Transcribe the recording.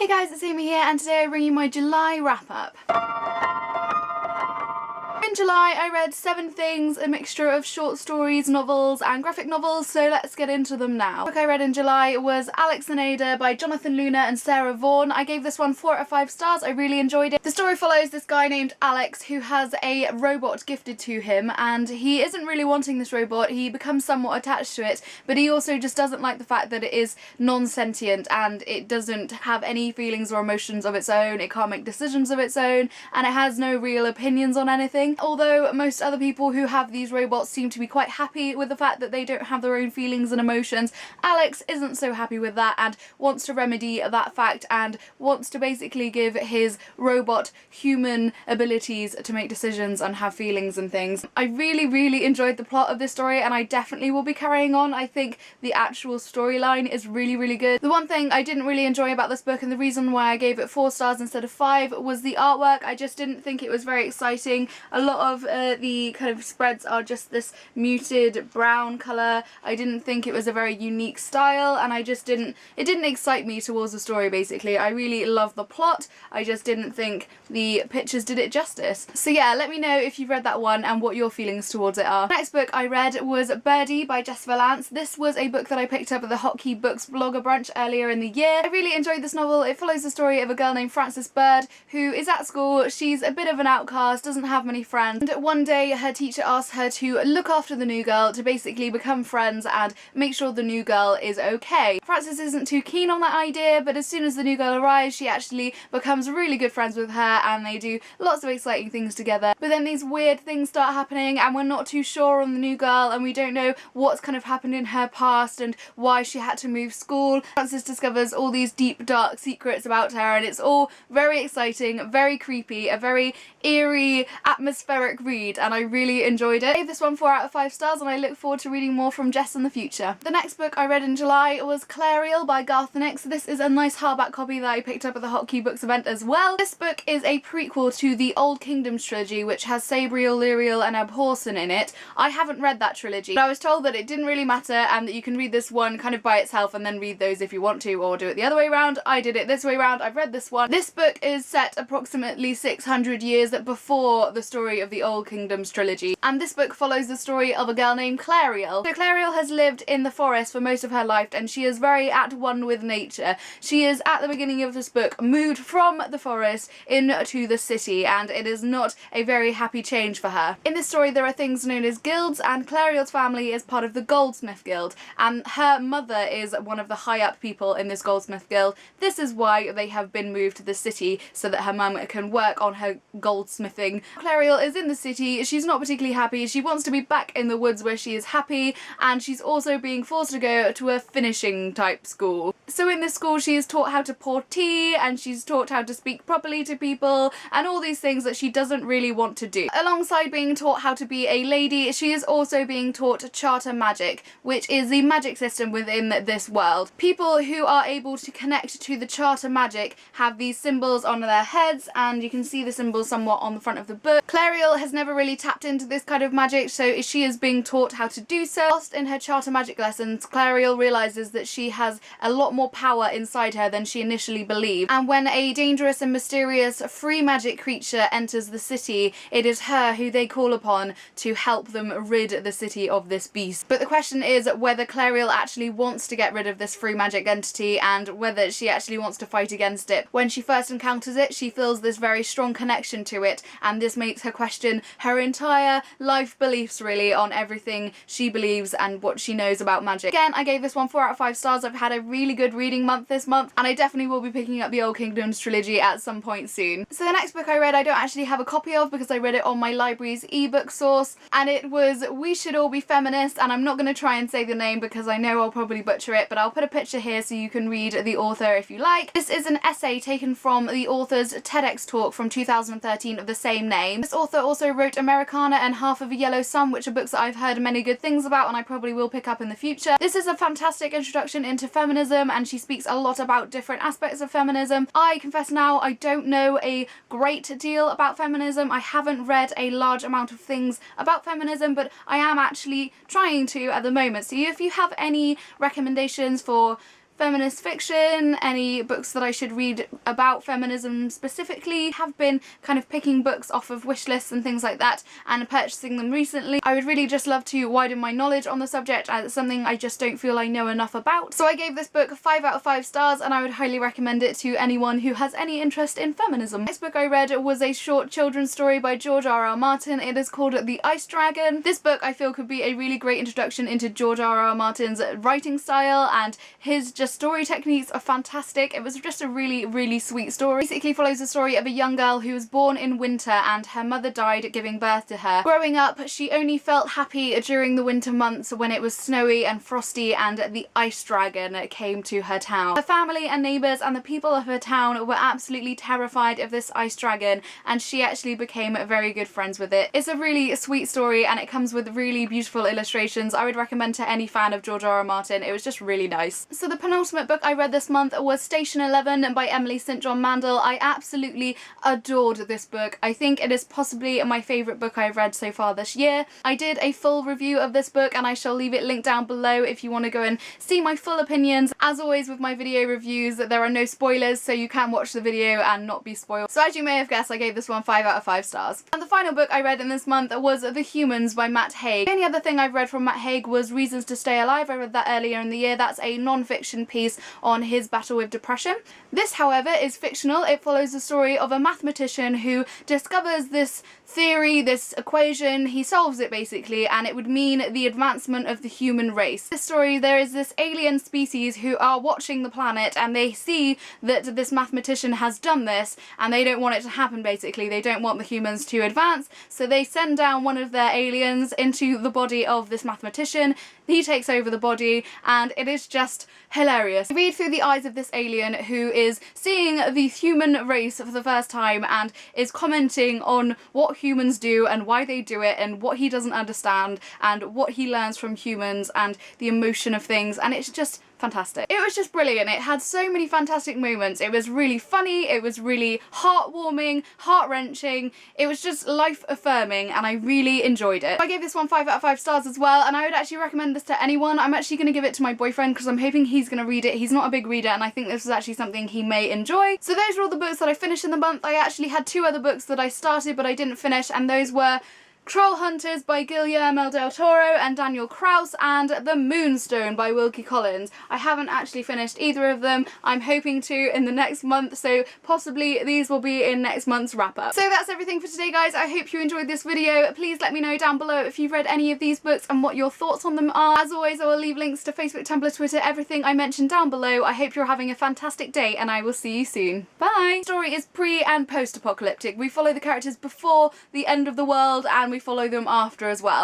Hey guys, it's Amy here, and today I bring you my July wrap-up. In July I read 7 things, a mixture of short stories, novels and graphic novels, so let's get into them now. The book I read in July was Alex and Ada by Jonathan Luna and Sarah Vaughan. I gave this one 4 out of 5 stars, I really enjoyed it. The story follows this guy named Alex who has a robot gifted to him, and he isn't really wanting this robot. He becomes somewhat attached to it, but he also just doesn't like the fact that it is non-sentient and it doesn't have any feelings or emotions of its own, it can't make decisions of its own, and it has no real opinions on anything. Although most other people who have these robots seem to be quite happy with the fact that they don't have their own feelings and emotions, Alex isn't so happy with that and wants to remedy that fact and wants to basically give his robot human abilities to make decisions and have feelings and things. I really enjoyed the plot of this story, and I definitely will be carrying on. I think the actual storyline is really good. The one thing I didn't really enjoy about this book, and the reason why I gave it 4 stars instead of 5, was the artwork. I just didn't think it was very exciting. A lot of the kind of spreads are just this muted brown colour. I didn't think it was a very unique style, and it didn't excite me towards the story basically. I really love the plot, I just didn't think the pictures did it justice. So yeah, let me know if you've read that one and what your feelings towards it are. The next book I read was Birdy by Jess Vallance. This was a book that I picked up at the Hotkey Books blogger brunch earlier in the year. I really enjoyed this novel. It follows the story of a girl named Frances Bird who is at school. She's a bit of an outcast, doesn't have many friends, and one day her teacher asks her to look after the new girl, to basically become friends and make sure the new girl is okay. Frances isn't too keen on that idea, but as soon as the new girl arrives she actually becomes really good friends with her and they do lots of exciting things together. But then these weird things start happening and we're not too sure on the new girl, and we don't know what's kind of happened in her past and why she had to move school. Frances discovers all these deep dark secrets about her, and it's all very exciting, very creepy, a very eerie, atmospheric read, and I really enjoyed it. I gave this one 4 out of 5 stars, and I look forward to reading more from Jess in the future. The next book I read in July was Clariel by Garth Nix. This is a nice hardback copy that I picked up at the Hotkey Books event as well. This book is a prequel to the Old Kingdoms trilogy, which has Sabriel, Lyriel and Abhorsen in it. I haven't read that trilogy, but I was told that it didn't really matter and that you can read this one kind of by itself and then read those if you want to, or do it the other way around. I did it this way around. I've read this one. This book is set approximately 600 years before the story of the Old Kingdoms trilogy, and this book follows the story of a girl named Clariel. So Clariel has lived in the forest for most of her life and she is very at one with nature. She is, at the beginning of this book, moved from the forest into the city, and it is not a very happy change for her. In this story there are things known as guilds, and Clariel's family is part of the Goldsmith Guild, and her mother is one of the high up people in this Goldsmith Guild. This is why they have been moved to the city, so that her mum can work on her goldsmithing. Clariel is in the city, she's not particularly happy, she wants to be back in the woods where she is happy, and she's also being forced to go to a finishing type school. So in this school she is taught how to pour tea, and she's taught how to speak properly to people, and all these things that she doesn't really want to do. Alongside being taught how to be a lady, she is also being taught charter magic, which is the magic system within this world. People who are able to connect to the charter magic have these symbols on their heads, and you can see the symbols somewhat on the front of the book. Clariel has never really tapped into this kind of magic, so she is being taught how to do so. Whilst in her charter magic lessons, Clariel realises that she has a lot more power inside her than she initially believed, and when a dangerous and mysterious free magic creature enters the city, it is her who they call upon to help them rid the city of this beast. But the question is whether Clariel actually wants to get rid of this free magic entity and whether she actually wants to fight against it. When she first encounters it, she feels this very strong connection to it, and this makes her question her entire life beliefs really on everything she believes and what she knows about magic. Again, I gave this one 4 out of 5 stars. I've had a really good reading month this month, and I definitely will be picking up the Old Kingdoms trilogy at some point soon. So the next book I read I don't actually have a copy of because I read it on my library's ebook source, and it was We Should All Be Feminists, and I'm not going to try and say the name because I know I'll probably butcher it, but I'll put a picture here so you can read the author if you like. This is an essay taken from the author's TEDx talk from 2013 of the same name. This author also wrote Americana and Half of a Yellow Sun, which are books that I've heard many good things about and I probably will pick up in the future. This is a fantastic introduction into feminism, and she speaks a lot about different aspects of feminism. I confess now I don't know a great deal about feminism. I haven't read a large amount of things about feminism, but I am actually trying to at the moment. So if you have any recommendations for feminist fiction, any books that I should read about feminism specifically. Have been kind of picking books off of wish lists and things like that and purchasing them recently. I would really just love to widen my knowledge on the subject, as it's something I just don't feel I know enough about. So I gave this book 5 out of 5 stars, and I would highly recommend it to anyone who has any interest in feminism. Next book I read was a short children's story by George R.R. Martin. It is called The Ice Dragon. This book I feel could be a really great introduction into George R.R. Martin's writing style, and his just story techniques are fantastic. It was just a really sweet story. It basically follows the story of a young girl who was born in winter and her mother died giving birth to her. Growing up, she only felt happy during the winter months when it was snowy and frosty and the ice dragon came to her town. Her family and neighbours and the people of her town were absolutely terrified of this ice dragon, and she actually became very good friends with it. It's a really sweet story and it comes with really beautiful illustrations. I would recommend to any fan of George R.R. Martin. It was just really nice. So the penultimate book I read this month was Station 11 by Emily St. John Mandel. I absolutely adored this book. I think it is possibly my favourite book I've read so far this year. I did a full review of this book and I shall leave it linked down below if you want to go and see my full opinions. As always with my video reviews, there are no spoilers, so you can watch the video and not be spoiled. So as you may have guessed, I gave this one 5 out of 5 stars. And the final book I read in this month was The Humans by Matt Haig. The only other thing I've read from Matt Haig was Reasons to Stay Alive. I read that earlier in the year. That's a non-fiction piece on his battle with depression. This, however, is fictional. It follows the story of a mathematician who discovers this theory, this equation. He solves it basically, and it would mean the advancement of the human race. This story, there is this alien species who are watching the planet and they see that this mathematician has done this and they don't want it to happen basically. They don't want the humans to advance, so they send down one of their aliens into the body of this mathematician. He takes over the body and it is just hilarious. You read through the eyes of this alien who is seeing the human race for the first time and is commenting on what humans do and why they do it and what he doesn't understand and what he learns from humans and the emotion of things, and it's just fantastic. It was just brilliant. It had so many fantastic moments. It was really funny, it was really heartwarming, heart-wrenching, it was just life-affirming, and I really enjoyed it. I gave this one 5 out of 5 stars as well, and I would actually recommend this to anyone. I'm actually going to give it to my boyfriend because I'm hoping he's going to read it. He's not a big reader and I think this is actually something he may enjoy. So those are all the books that I finished in the month. I actually had 2 other books that I started but I didn't finish, and those were Troll Hunters by Guillermo del Toro and Daniel Kraus, and The Moonstone by Wilkie Collins. I haven't actually finished either of them. I'm hoping to in the next month, so possibly these will be in next month's wrap up. So that's everything for today, guys. I hope you enjoyed this video. Please let me know down below if you've read any of these books and what your thoughts on them are. As always, I will leave links to Facebook, Tumblr, Twitter, everything I mentioned down below. I hope you're having a fantastic day and I will see you soon. Bye! The story is pre- and post-apocalyptic. We follow the characters before the end of the world and we follow them after as well.